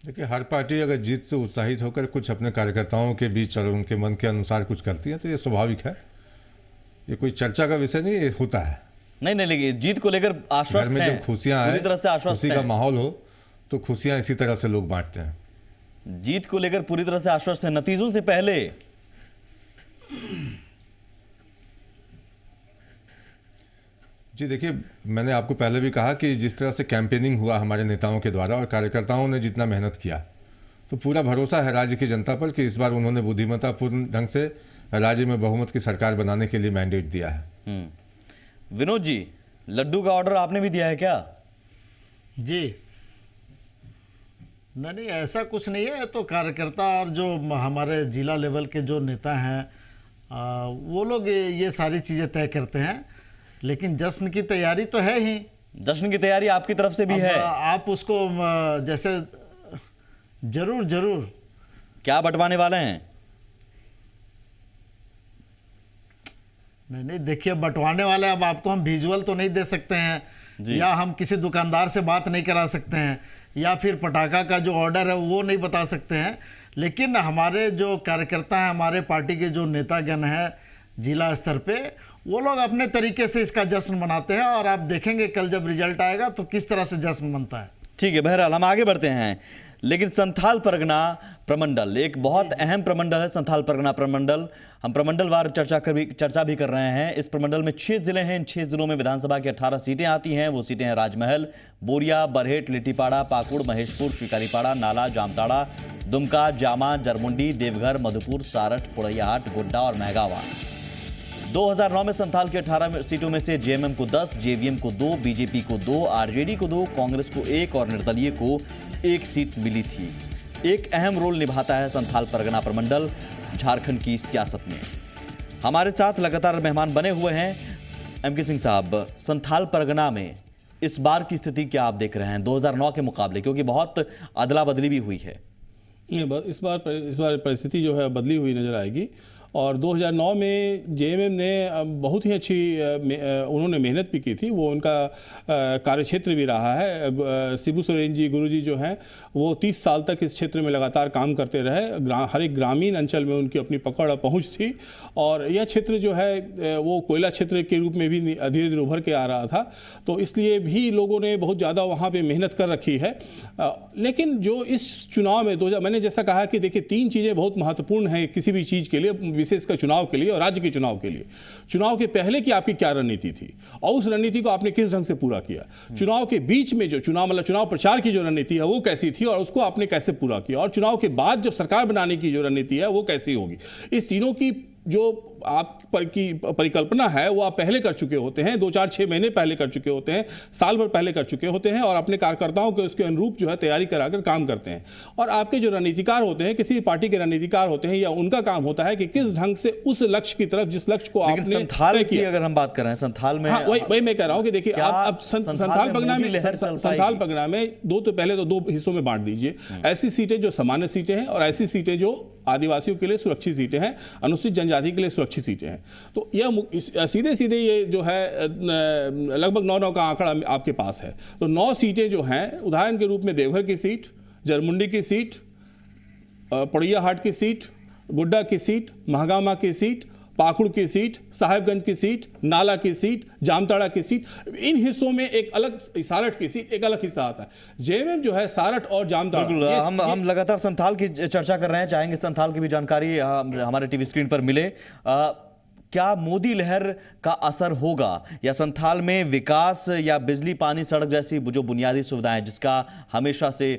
देखिए, हर पार्टी अगर जीत से उत्साहित होकर कुछ अपने कार्यकर्ताओं के बीच और उनके मन के अनुसार कुछ करती है तो ये स्वाभाविक है, ये कोई चर्चा का विषय नहीं, ये होता है। नहीं, लेकिन जीत को लेकर आश्वस्त घर में हैं, जब खुशियां पूरी आए, तरह से आश्वस्त खुशी का हैं। माहौल हो तो खुशियां इसी तरह से लोग बांटते हैं। जीत को लेकर पूरी तरह से आश्वस्त हैं नतीजों से पहले? जी देखिए, मैंने आपको पहले भी कहा कि जिस तरह से कैंपेनिंग हुआ हमारे नेताओं के द्वारा और कार्यकर्ताओं ने जितना मेहनत किया, तो पूरा भरोसा है राज्य की जनता पर कि इस बार उन्होंने बुद्धिमत्तापूर्ण ढंग से राज्य में बहुमत की सरकार बनाने के लिए मैंडेट दिया है। विनोद जी, लड्डू का ऑर्डर आपने भी दिया है क्या? जी नहीं, ऐसा कुछ नहीं है। तो कार्यकर्ता और जो हमारे जिला लेवल के जो नेता हैं वो लोग ये सारी चीज़ें तय करते हैं, लेकिन जश्न की तैयारी तो है ही। जश्न की तैयारी आपकी तरफ से भी है? आप उसको जैसे जरूर। क्या बंटवाने वाले हैं? नहीं, देखिए, बंटवाने वाले, अब आपको हम विजुअल तो नहीं दे सकते हैं, या हम किसी दुकानदार से बात नहीं करा सकते हैं, या फिर पटाखा का जो ऑर्डर है वो नहीं बता सकते हैं। लेकिन हमारे जो कार्यकर्ता हैं, हमारे पार्टी के जो नेतागण हैं जिला स्तर पे, वो लोग अपने तरीके से इसका जश्न मनाते हैं और आप देखेंगे कल जब रिजल्ट आएगा तो किस तरह से जश्न मनता है। ठीक है, बहरहाल हम आगे बढ़ते हैं। लेकिन संथाल परगना प्रमंडल एक बहुत अहम प्रमंडल है। संथाल परगना प्रमंडल, हम प्रमंडलवार चर्चा भी कर रहे हैं। इस प्रमंडल में 6 जिले हैं। इन 6 जिलों में विधानसभा की 18 सीटें आती हैं। वो सीटें हैं राजमहल, बोरिया, बरहेट, लिट्टीपाड़ा, पाकुड़, महेशपुर, शिकारीपाड़ा, नाला, जामताड़ा, दुमका, जामा, जरमुंडी, देवघर, मधुपुर, सारठ, पुड़ैयाहाट, गोड्डा और महगावा। 2009 में संथाल की 18 सीटों में से जेएमएम को 10, जेवीएम को 2, बीजेपी को 2, आरजेडी को 2, कांग्रेस को 1 और निर्दलीय को 1 सीट मिली थी। एक अहम रोल निभाता है संथाल परगना प्रमंडल झारखंड की सियासत में। हमारे साथ लगातार मेहमान बने हुए हैं। एमके सिंह साहब, संथाल परगना में इस बार की स्थिति क्या आप देख रहे हैं 2009 के मुकाबले, क्योंकि बहुत अदला बदली भी हुई है? इस बार परिस्थिति जो है बदली हुई नज़र आएगी। और 2009 में जेएमएम ने बहुत ही अच्छी उन्होंने मेहनत भी की थी, वो उनका कार्यक्षेत्र भी रहा है। शिबू सोरेन जी, गुरुजी जो हैं वो 30 साल तक इस क्षेत्र में लगातार काम करते रहे। हर एक ग्रामीण अंचल में उनकी अपनी पकड़ और पहुंच थी, और यह क्षेत्र जो है वो कोयला क्षेत्र के रूप में भी धीरे धीरे उभर के आ रहा था, तो इसलिए भी लोगों ने बहुत ज़्यादा वहाँ पर मेहनत कर रखी है। लेकिन जो इस चुनाव में मैंने जैसा कहा कि देखिए 3 चीज़ें बहुत महत्वपूर्ण हैं किसी भी चीज़ के लिए, विशेषकर चुनाव के लिए और राज्य के चुनाव के लिए। चुनाव के पहले की आपकी क्या रणनीति थी और उस रणनीति को आपने किस ढंग से पूरा किया। चुनाव के बीच में जो चुनाव प्रचार की जो रणनीति है वो कैसी थी और उसको आपने कैसे पूरा किया, और चुनाव के बाद जब सरकार बनाने की जो रणनीति है वो कैसी होगी। इस तीनों की जो आप की परिकल्पना है वो आप पहले कर चुके होते हैं, 2-4-6 महीने पहले कर चुके होते हैं, साल भर पहले कर चुके होते हैं, और अपने कार्यकर्ताओं के उसके अनुरूप जो है तैयारी कराकर काम करते हैं। और आपके जो रणनीतिकार होते हैं, किसी पार्टी के रणनीतिकार होते हैं, या उनका काम होता है कि किस ढंग से उस लक्ष्य की तरफ, जिस लक्ष्य को आपने संथाल की अगर हम बात कर रहे हैं, संथाल में वही मैं कह रहा हूं कि देखिए आप संथाल परगना में पहले 2 हिस्सों में बांट दीजिए। ऐसी सीटें जो सामान्य सीटें हैं और ऐसी सीटें जो आदिवासियों के लिए सुरक्षित सीटें हैं, अनुसूचित जनजाति के लिए सुरक्षित सीटें हैं। तो यह सीधे ये जो है लगभग 9 का आंकड़ा आपके पास है। तो 9 सीटें जो हैं, उदाहरण के रूप में देवघर की सीट, जरमुंडी की सीट, पुड़ैयाहाट की सीट, गोड्डा की सीट, महगामा की सीट, पाकुड़ की सीट, साहेबगंज की सीट, नाला की सीट, जामताड़ा की सीट, इन हिस्सों में एक अलग, सारठ की सीट एक अलग हिस्सा आता है। जेएमएम जो है सारठ और जामताड़ा, हम लगातार संथाल की चर्चा कर रहे हैं, चाहेंगे संथाल की भी जानकारी हमारे टीवी स्क्रीन पर मिले। क्या मोदी लहर का असर होगा, या संथाल में विकास या बिजली, पानी, सड़क जैसी जो बुनियादी सुविधाएं जिसका हमेशा से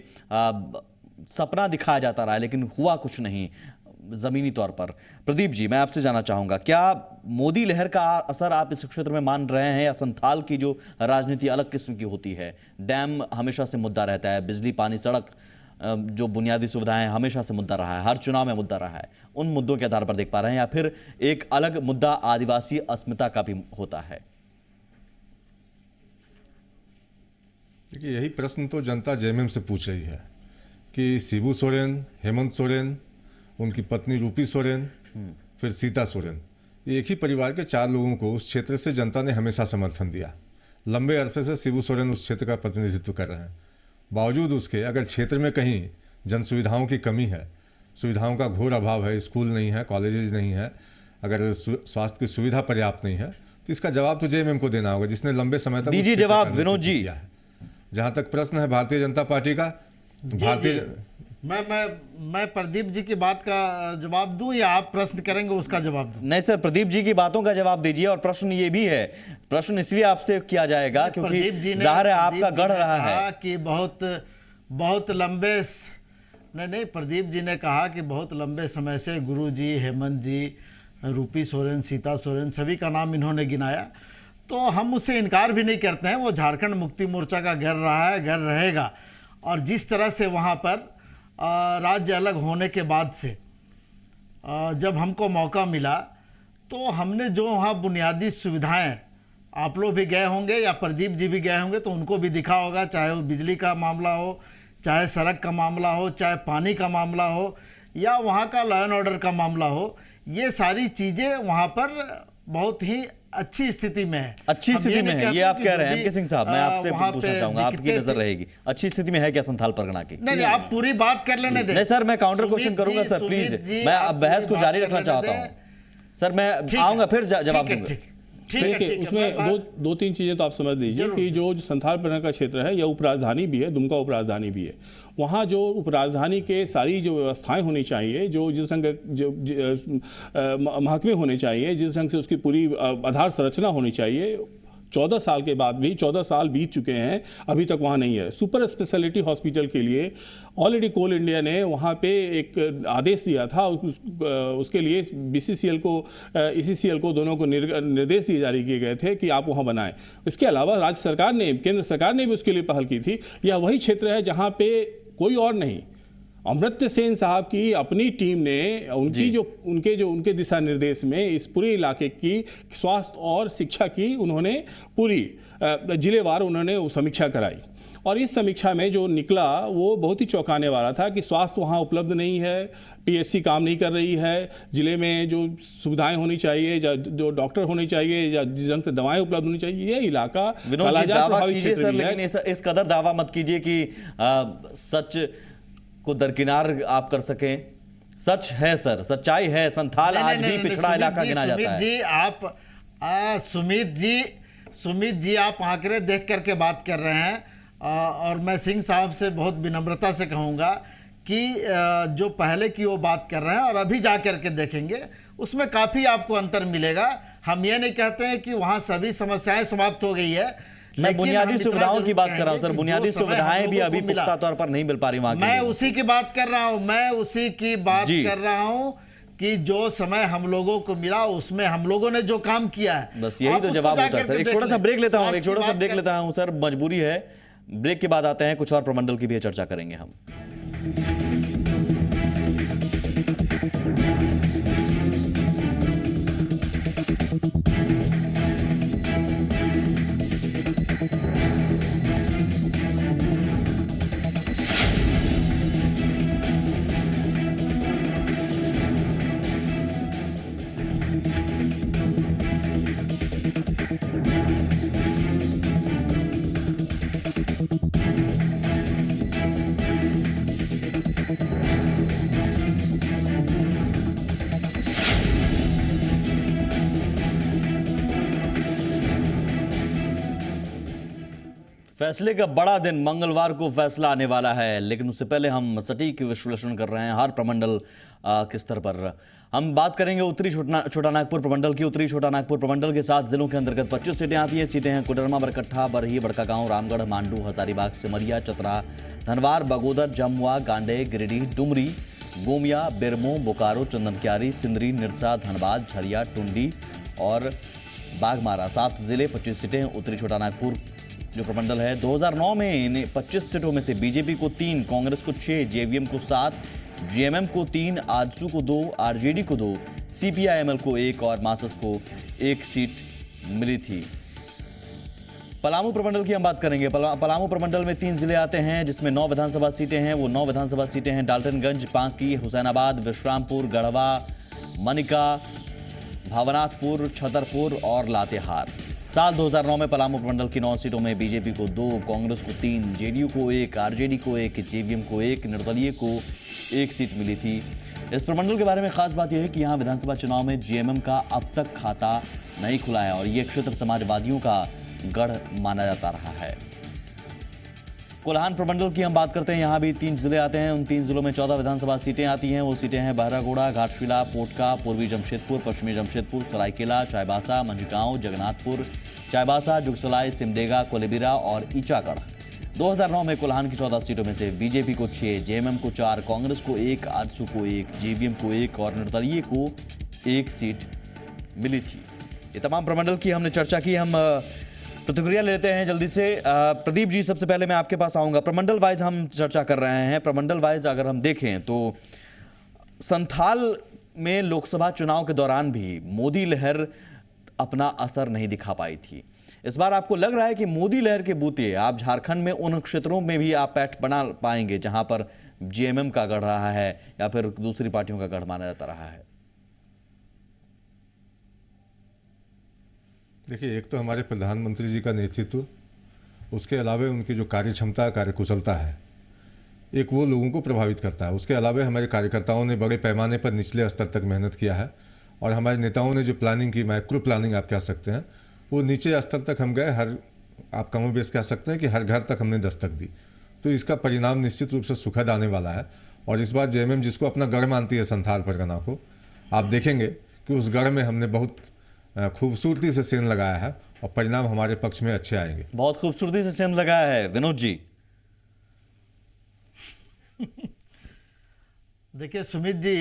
सपना दिखाया जाता रहा है लेकिन हुआ कुछ नहीं जमीनी तौर पर? प्रदीप जी, मैं आपसे जानना चाहूंगा, क्या मोदी लहर का असर आप इस क्षेत्र में मान रहे हैं, या संथाल की जो राजनीति अलग किस्म की होती है? डैम हमेशा से मुद्दा रहता है, बिजली, पानी, सड़क जो बुनियादी सुविधाएं हमेशा से मुद्दा रहा है, हर चुनाव में मुद्दा रहा है, उन मुद्दों के आधार पर देख पा रहे हैं, या फिर एक अलग मुद्दा आदिवासी अस्मिता का भी होता है? देखिए, यही प्रश्न तो जनता जेएमएम से पूछ रही है कि शिबू सोरेन, हेमंत सोरेन, उनकी पत्नी रूपी सोरेन, फिर सीता सोरेन, ये एक ही परिवार के 4 लोगों को उस क्षेत्र से जनता ने हमेशा समर्थन दिया। लंबे अरसे से शिबू सोरेन उस क्षेत्र का प्रतिनिधित्व कर रहे हैं। बावजूद उसके अगर क्षेत्र में कहीं जन सुविधाओं की कमी है, सुविधाओं का घोर अभाव है, स्कूल नहीं है, कॉलेजेस नहीं है, अगर स्वास्थ्य की सुविधा पर्याप्त नहीं है, तो इसका जवाब तो जेएमएम को देना होगा, जिसने लंबे समय तक दीजिए जवाब विनोद जी। जहां तक प्रश्न है भारतीय जनता पार्टी का, मैं प्रदीप जी की बात का जवाब दूं या आप प्रश्न करेंगे उसका जवाब दूं? नहीं सर, प्रदीप जी की बातों का जवाब दीजिए। और प्रश्न ये भी है, प्रश्न इसलिए आपसे किया जाएगा क्योंकि जाहिर है आपका गढ़ रहा है कि बहुत लंबे नहीं, प्रदीप जी ने कहा कि बहुत लंबे समय से गुरु जी, हेमंत जी, रूपी सोरेन, सीता सोरेन, सभी का नाम इन्होंने गिनाया, तो हम उससे इनकार भी नहीं करते हैं। वो झारखंड मुक्ति मोर्चा का घर रहा है, घर रहेगा। और जिस तरह से वहाँ पर राज्य अलग होने के बाद से जब हमको मौका मिला, तो हमने जो वहाँ बुनियादी सुविधाएं, आप लोग भी गए होंगे या प्रदीप जी भी गए होंगे तो उनको भी दिखा होगा, चाहे वो बिजली का मामला हो, चाहे सड़क का मामला हो, चाहे पानी का मामला हो, या वहाँ का लॉ एंड ऑर्डर का मामला हो, ये सारी चीज़ें वहाँ पर बहुत ही अच्छी स्थिति में है। अच्छी स्थिति में है, ये आप कह रहे हैं एमके सिंह साहब। मैं आपसे पूछना चाहूंगा, आपकी नजर रहेगी अच्छी स्थिति में है क्या संथाल परगना की? नहीं, आप पूरी बात कर लेने दें। नहीं सर, मैं काउंटर क्वेश्चन करूंगा सर, प्लीज। मैं अब बहस को जारी रखना चाहता हूं सर, मैं आऊंगा फिर जवाब दूंगा। देखिए, उसमें दो तीन चीज़ें तो आप समझ लीजिए कि जो संथाल परगना का क्षेत्र है, यह उपराजधानी भी है, दुमका उपराजधानी भी है। वहाँ जो उपराजधानी के सारी जो व्यवस्थाएं होनी चाहिए, जो जिस संग जो महकमे होने चाहिए, जिस संग से उसकी पूरी आधार संरचना होनी चाहिए, 14 साल के बाद भी 14 साल बीत चुके हैं, अभी तक वहाँ नहीं है। सुपर स्पेशलिटी हॉस्पिटल के लिए ऑलरेडी कोल इंडिया ने वहाँ पे एक आदेश दिया था, उसके लिए बीसीसीएल को ईसीसीएल को दोनों को निर्देश दिए जारी किए गए थे कि आप वहाँ बनाएं। इसके अलावा राज्य सरकार ने, केंद्र सरकार ने भी उसके लिए पहल की थी। यह वही क्षेत्र है जहाँ पे कोई और नहीं, अमृत्य सेन साहब की अपनी टीम ने उनके दिशा निर्देश में इस पूरे इलाके की स्वास्थ्य और शिक्षा की उन्होंने पूरी जिलेवार उन्होंने समीक्षा कराई। और इस समीक्षा में जो निकला वो बहुत ही चौंकाने वाला था कि स्वास्थ्य वहाँ उपलब्ध नहीं है, पीएचसी काम नहीं कर रही है, जिले में जो सुविधाएं होनी चाहिए, जो डॉक्टर होने चाहिए, या जिस ढंग से दवाएं उपलब्ध होनी चाहिए, ये इलाका कालाजार प्रभावित क्षेत्र है। लेकिन इस कदर दावा मत कीजिए कि सच को दरकिनार आप कर सकें। सच है सर, सच्चाई है, संथाल आज भी पिछड़ा इलाका गिना जाता है। सुमित जी आप आंकड़े देख करके बात कर रहे हैं, और मैं सिंह साहब से बहुत विनम्रता से कहूँगा कि जो पहले की वो बात कर रहे हैं और अभी जा करके देखेंगे, उसमें काफ़ी आपको अंतर मिलेगा। हम ये नहीं कहते हैं कि वहाँ सभी समस्याएं समाप्त हो गई है, मैं बुनियादी सुविधाओं की बात कर रहा हूं सर। बुनियादी सुविधाएं भी अभी पुख्ता तौर पर नहीं मिल पा रही वहां की। मैं उसी की बात कर रहा हूं, कि जो समय हम लोगों को मिला उसमें हम लोगों ने जो काम किया है, बस यही तो जवाब होता है सर। एक छोटा सा ब्रेक लेता हूं सर, मजबूरी है। ब्रेक के बाद आते हैं, कुछ और प्रमंडल की भी चर्चा करेंगे हम। फैसले का बड़ा दिन, मंगलवार को फैसला आने वाला है, लेकिन उससे पहले हम सटीक विश्लेषण कर रहे हैं हर प्रमंडल के स्तर पर। हम बात करेंगे उत्तरी छोटानागपुर प्रमंडल की। उत्तरी छोटानागपुर प्रमंडल के 7 जिलों के अंतर्गत 25 सीटें आती हैं। सीटें हैं कोडरमा, बरकट्ठा, बरही, बड़कागांव, रामगढ़, मांडू, हजारीबाग, सिमरिया, चतरा, धनवार, बगोदर, जमुआ, गांडे, गिरिडीह, डुमरी, गोमिया, बेरमो, बोकारो, चंदनक्यारी, सिंदरी, निरसा, धनबाद, झरिया, टुंडी और बाघमारा। 7 जिले, 25 सीटें उत्तरी छोटानागपुर जो प्रमंडल है। 2009 में इन 25 सीटों में से बीजेपी को 3, कांग्रेस को 6, जेवीएम को 7, जीएमएम को 3, आजसू को 2, आरजेडी को 2, सीपीआईएमएल को 1 और मार्क्सिस्ट को 1 सीट मिली थी। पलामू प्रमंडल की हम बात करेंगे। पलामू प्रमंडल में 3 जिले आते हैं, जिसमें 9 विधानसभा सीटें हैं। वो 9 विधानसभा सीटें हैं डाल्टनगंज, पांकी, हुसैनाबाद, विश्रामपुर, गढ़वा, मनिका, भावनाथपुर, छतरपुर और लातेहार। साल 2009 में पलामू प्रमंडल की 9 सीटों में बीजेपी को 2, कांग्रेस को 3, जेडीयू को 1, आरजेडी को 1, जेवीएम को 1, निर्दलीय को 1 सीट मिली थी। इस प्रमंडल के बारे में खास बात यह है कि यहाँ विधानसभा चुनाव में जीएमएम का अब तक खाता नहीं खुला है और ये क्षेत्र समाजवादियों का गढ़ माना जाता रहा है। कोल्हान प्रमंडल की हम बात करते हैं। यहाँ भी 3 जिले आते हैं। उन 3 जिलों में 14 विधानसभा सीटें आती हैं। वो सीटें हैं बहरागोड़ा, घाटशिला, पोटका, पूर्वी जमशेदपुर, पश्चिमी जमशेदपुर, सरायकेला, चाईबासा, मंझगांव, जगन्नाथपुर, चाईबासा, जुगसलाई, सिमडेगा, कोलेबिरा और ईचागढ़। 2009 में कोल्हान की 14 सीटों में से बीजेपी को 6, जेएमएम को 4, कांग्रेस को 1, आजसू को 1, जेवीएम को 1 और निर्दलीय को 1 सीट मिली थी। ये तमाम प्रमंडल की हमने चर्चा की। हम प्रतिक्रिया लेते हैं जल्दी से। प्रदीप जी, सबसे पहले मैं आपके पास आऊंगा। प्रमंडल वाइज हम चर्चा कर रहे हैं। प्रमंडल वाइज अगर हम देखें तो संथाल में लोकसभा चुनाव के दौरान भी मोदी लहर अपना असर नहीं दिखा पाई थी। इस बार आपको लग रहा है कि मोदी लहर के बूते आप झारखंड में उन क्षेत्रों में भी आप पैठ बना पाएंगे जहां पर जीएमएम का गढ़ रहा है या फिर दूसरी पार्टियों का गढ़ माना जाता रहा है? देखिए, एक तो हमारे प्रधानमंत्री जी का नेतृत्व, उसके अलावा उनकी जो कार्य क्षमता, कार्यकुशलता है, एक वो लोगों को प्रभावित करता है। उसके अलावा हमारे कार्यकर्ताओं ने बड़े पैमाने पर निचले स्तर तक मेहनत किया है और हमारे नेताओं ने जो प्लानिंग की, माइक्रो प्लानिंग आप कह सकते हैं, वो नीचे स्तर तक हम गए। आप कमोबेश कह सकते हैं कि हर घर तक हमने दस्तक दी। तो इसका परिणाम निश्चित रूप से सुखद आने वाला है। और इस बार जेएमएम जिसको अपना गढ़ मानती है संथाल परगना को, आप देखेंगे कि उस गढ़ में हमने बहुत खूबसूरती से सेंध लगाया है और परिणाम हमारे पक्ष में अच्छे आएंगे। बहुत खूबसूरती से सेंध लगाया है। विनोद जी। देखिए सुमित जी,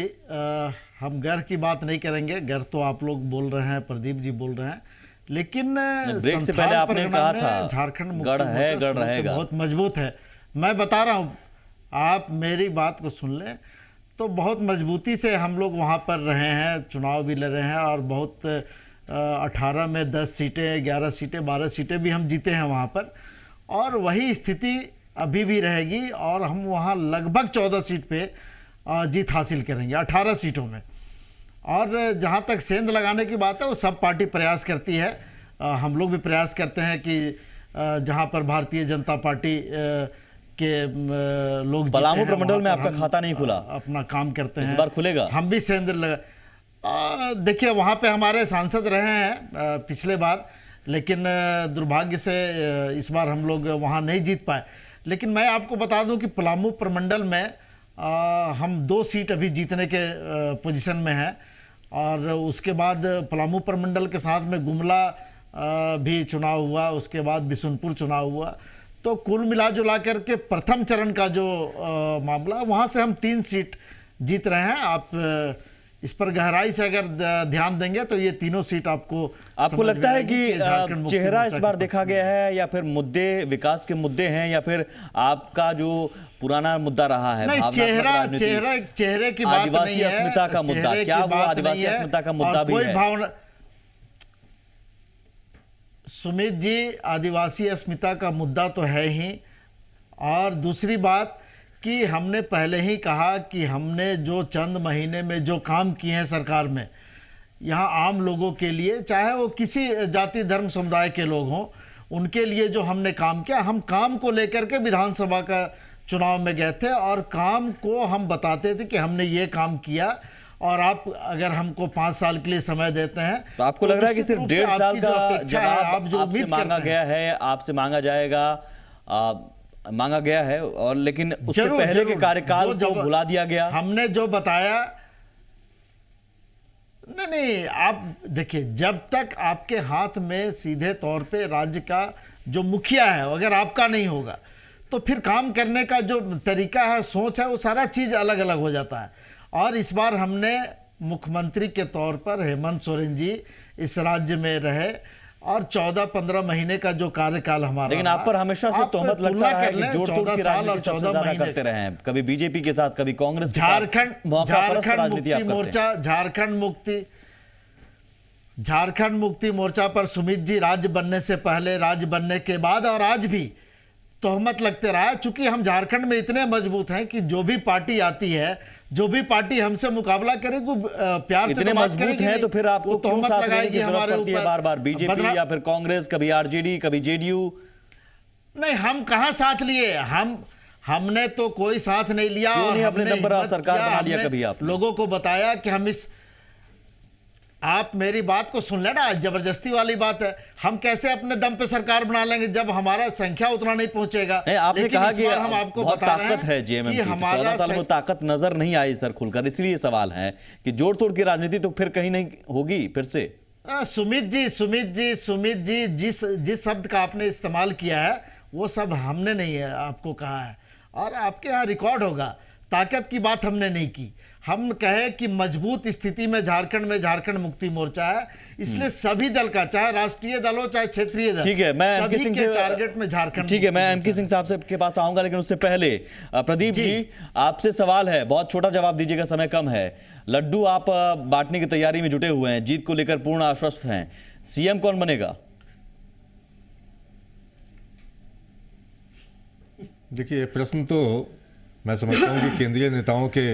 हम घर की बात नहीं करेंगे। घर तो आप लोग बोल रहे हैं, प्रदीप जी बोल रहे हैं, लेकिन ब्रेक से पहले आपने कहा था झारखंड गढ़ है, गढ़ रहेगा, बहुत मजबूत है। मैं बता रहा हूँ, आप मेरी बात को सुन लें तो बहुत मजबूती से हम लोग वहाँ पर रहे हैं, चुनाव भी लड़ रहे हैं और बहुत 18 में 10 सीटें, 11 सीटें, 12 सीटें भी हम जीते हैं वहाँ पर। और वही स्थिति अभी भी रहेगी और हम वहाँ लगभग 14 सीट पे जीत हासिल करेंगे 18 सीटों में। और जहाँ तक सेंध लगाने की बात है, वो सब पार्टी प्रयास करती है। हम लोग भी प्रयास करते हैं कि जहाँ पर भारतीय जनता पार्टी के लोग पलामू प्रमंडल में आपका खाता नहीं खुला, अपना काम करते हैं। इस बार खुलेगा? हम भी सेंध लगा। देखिए, वहाँ पे हमारे सांसद रहे हैं पिछले बार, लेकिन दुर्भाग्य से इस बार हम लोग वहाँ नहीं जीत पाए। लेकिन मैं आपको बता दूं कि पलामू प्रमंडल में हम 2 सीट अभी जीतने के पोजीशन में हैं। और उसके बाद पलामू प्रमंडल के साथ में गुमला भी चुनाव हुआ, उसके बाद बिशुनपुर चुनाव हुआ। तो कुल मिला जुला करके प्रथम चरण का जो मामला, वहाँ से हम 3 सीट जीत रहे हैं। आप इस पर गहराई से अगर ध्यान देंगे तो ये तीनों सीट आपको लगता है कि चेहरा इस बार देखा गया है या फिर मुद्दे, विकास के मुद्दे हैं, या फिर आपका जो पुराना मुद्दा रहा है? नहीं, चेहरे की बात नहीं है। आदिवासी अस्मिता का मुद्दा, क्या वो आदिवासी अस्मिता का मुद्दा भी है? भावना, सुमित जी, आदिवासी अस्मिता का मुद्दा तो है ही। और दूसरी बात कि हमने पहले ही कहा कि हमने जो चंद महीने में जो काम किए हैं सरकार में, यहाँ आम लोगों के लिए, चाहे वो किसी जाति धर्म समुदाय के लोग हों, उनके लिए जो हमने काम किया, हम काम को लेकर के विधानसभा का चुनाव में गए थे और काम को हम बताते थे कि हमने ये काम किया। और आप अगर हमको 5 साल के लिए समय देते हैं तो आपको लग रहा है कि सिर्फ 1.5 साल का जवाब आप जो आपसे मांगा गया है, आपसे मांगा जाएगा, मांगा गया है, और लेकिन उससे पहले के कार्यकाल को भुला दिया गया? हमने जो बताया, नहीं, आप देखिए, जब तक आपके हाथ में सीधे तौर पे राज्य का जो मुखिया है, अगर आपका नहीं होगा तो फिर काम करने का जो तरीका है, सोच है, वो सारा चीज अलग अलग हो जाता है। और इस बार हमने मुख्यमंत्री के तौर पर हेमंत सोरेन जी इस राज्य में रहे और 14-15 महीने का जो कार्यकाल हमारा, लेकिन आप पर हमेशा से तोहमत लगता है कि जोड़ तोड़ की राजनीति सबसे ज्यादा महीने करते रहे हैं, कभी बीजेपी के साथ, कभी कांग्रेस के साथ। झारखंड मुक्ति मोर्चा पर सुमित जी राज्य बनने से पहले, राज्य बनने के बाद और आज भी तोहमत लगते रहा है। चूंकि हम झारखंड में इतने मजबूत हैं कि जो भी पार्टी आती है, जो भी पार्टी हमसे मुकाबला करेगी, प्यार से इतने मजबूत हैं तो फिर आपको क्यों साथ लेने की जरूरत पड़ती है बार बार? बीजेपी या फिर कांग्रेस, कभी आरजेडी, कभी जेडीयू। नहीं, हम कहां साथ लिए? हमने तो कोई साथ नहीं लिया। क्यों नहीं और अपने दम पर सरकार बना लिया कभी? आप लोगों को बताया कि हम इस, आप मेरी बात को सुन लेना, जबरदस्ती वाली बात है। हम कैसे अपने दम पे सरकार बना लेंगे जब हमारा संख्या उतना नहीं पहुंचेगा? आपने कहा कि हम आपको बहुत ताकत है जेएमएम की, 14 साल में ताकत नजर नहीं आई सर खुलकर, इसलिए सवाल है कि जोड़ तोड़ की राजनीति तो फिर कहीं नहीं होगी फिर से। सुमित जी जिस शब्द का आपने इस्तेमाल किया है वो सब हमने नहीं है आपको कहा है, और आपके यहाँ रिकॉर्ड होगा। ताकत की बात हमने नहीं की। हम कहे कि मजबूत स्थिति में झारखंड मुक्ति मोर्चा है, इसलिए सभी दल का, चाहे राष्ट्रीय दल हो चाहे क्षेत्रीय दल, ठीक है, मैं एमके सिंह से टारगेट में झारखंड। ठीक है, मैं एमके सिंह साहब से के पास आऊंगा, लेकिन उससे पहले प्रदीप जी आपसे सवाल है, बहुत छोटा जवाब दीजिएगा, समय कम है। लड्डू आप बांटने की तैयारी में जुटे हुए हैं, जीत को लेकर पूर्ण आश्वस्त हैं, सीएम कौन बनेगा? देखिए, प्रश्न तो मैं समझता हूँ कि केंद्रीय नेताओं के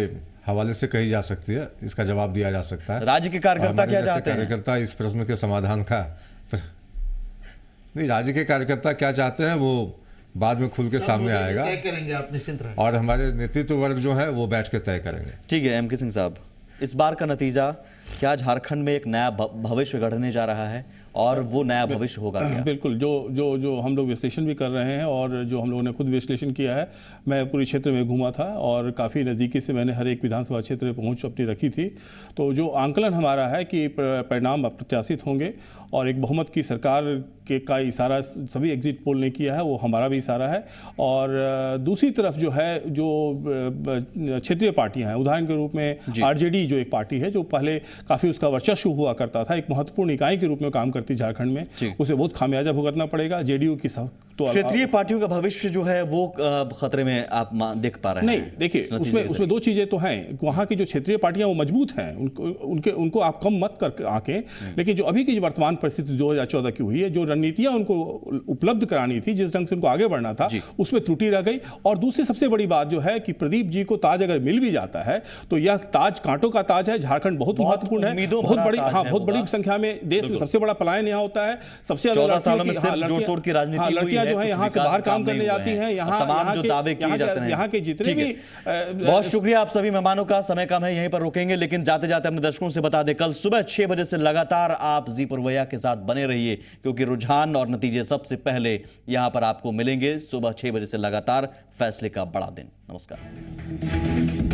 हवाले से कही जा सकती है, इसका जवाब दिया जा सकता है। राज्य के कार्यकर्ता क्या चाहते हैं? कार्यकर्ता इस प्रश्न के समाधान का नहीं, राज्य के कार्यकर्ता क्या चाहते हैं वो बाद में खुल के सामने आएगा, तय करेंगे आप, निश्चिंत रहें। और हमारे नेतृत्व वर्ग जो है वो बैठ के तय करेंगे। ठीक है एमके सिंह साहब, इस बार का नतीजा क्या झारखंड में एक नया भविष्य गढ़ने जा रहा है, और वो नया भविष्य होगा क्या? बिल्कुल, जो हम लोग विश्लेषण भी कर रहे हैं और जो हम लोगों ने खुद विश्लेषण किया है, मैं पूरे क्षेत्र में घूमा था और काफ़ी नज़दीकी से मैंने हर एक विधानसभा क्षेत्र में पहुंच अपनी रखी थी। तो जो आंकलन हमारा है कि परिणाम अप्रत्याशित होंगे और एक बहुमत की सरकार का इशारा सभी एग्जिट पोल ने किया है, वो हमारा भी इशारा है। और दूसरी तरफ जो है, जो क्षेत्रीय पार्टियां हैं, उदाहरण के रूप में आरजेडी जो एक पार्टी है, जो पहले काफ़ी उसका वर्चस्व हुआ करता था, एक महत्वपूर्ण इकाई के रूप में काम करती झारखंड में, उसे बहुत खामियाजा भुगतना पड़ेगा। जेडीयू की तो क्षेत्रीय पार्टियों का भविष्य जो है वो खतरे में आप देख पा रहे हैं? नहीं, देखिए उसमें दो चीजें तो हैं। वहाँ की जो क्षेत्रीय पार्टियां वो मजबूत हैं, उनको आप कम मत कर आके, लेकिन जो अभी की वर्तमान परिस्थिति 2014 की हुई है, जो रणनीतियां उनको उपलब्ध करानी थी, जिस ढंग से उनको आगे बढ़ना था, उसमें त्रुटि रह गई। और दूसरी सबसे बड़ी बात जो है कि प्रदीप जी को ताज अगर मिल भी जाता है तो यह ताज कांटों का ताज है। झारखंड बहुत महत्वपूर्ण है, बहुत बड़ी संख्या में देश में सबसे बड़ा पलायन यहाँ होता है, सबसे ज्यादा सालों में सिर्फ जोड़ तोड़ की राजनीति लड़कियां जो है यहाँ से बाहर काम करने जाती हैं, तमाम जो दावे किए जाते हैं, यहाँ के जितने भी। बहुत शुक्रिया आप सभी मेहमानों का, समय कम है, यहीं पर रोकेंगे, लेकिन जाते जाते अपने दर्शकों से बता दें, कल सुबह 6 बजे से लगातार आप जी पुरवैया के साथ बने रहिए, क्योंकि रुझान और नतीजे सबसे पहले यहां पर आपको मिलेंगे। सुबह 6 बजे से लगातार फैसले का बड़ा दिन। नमस्कार।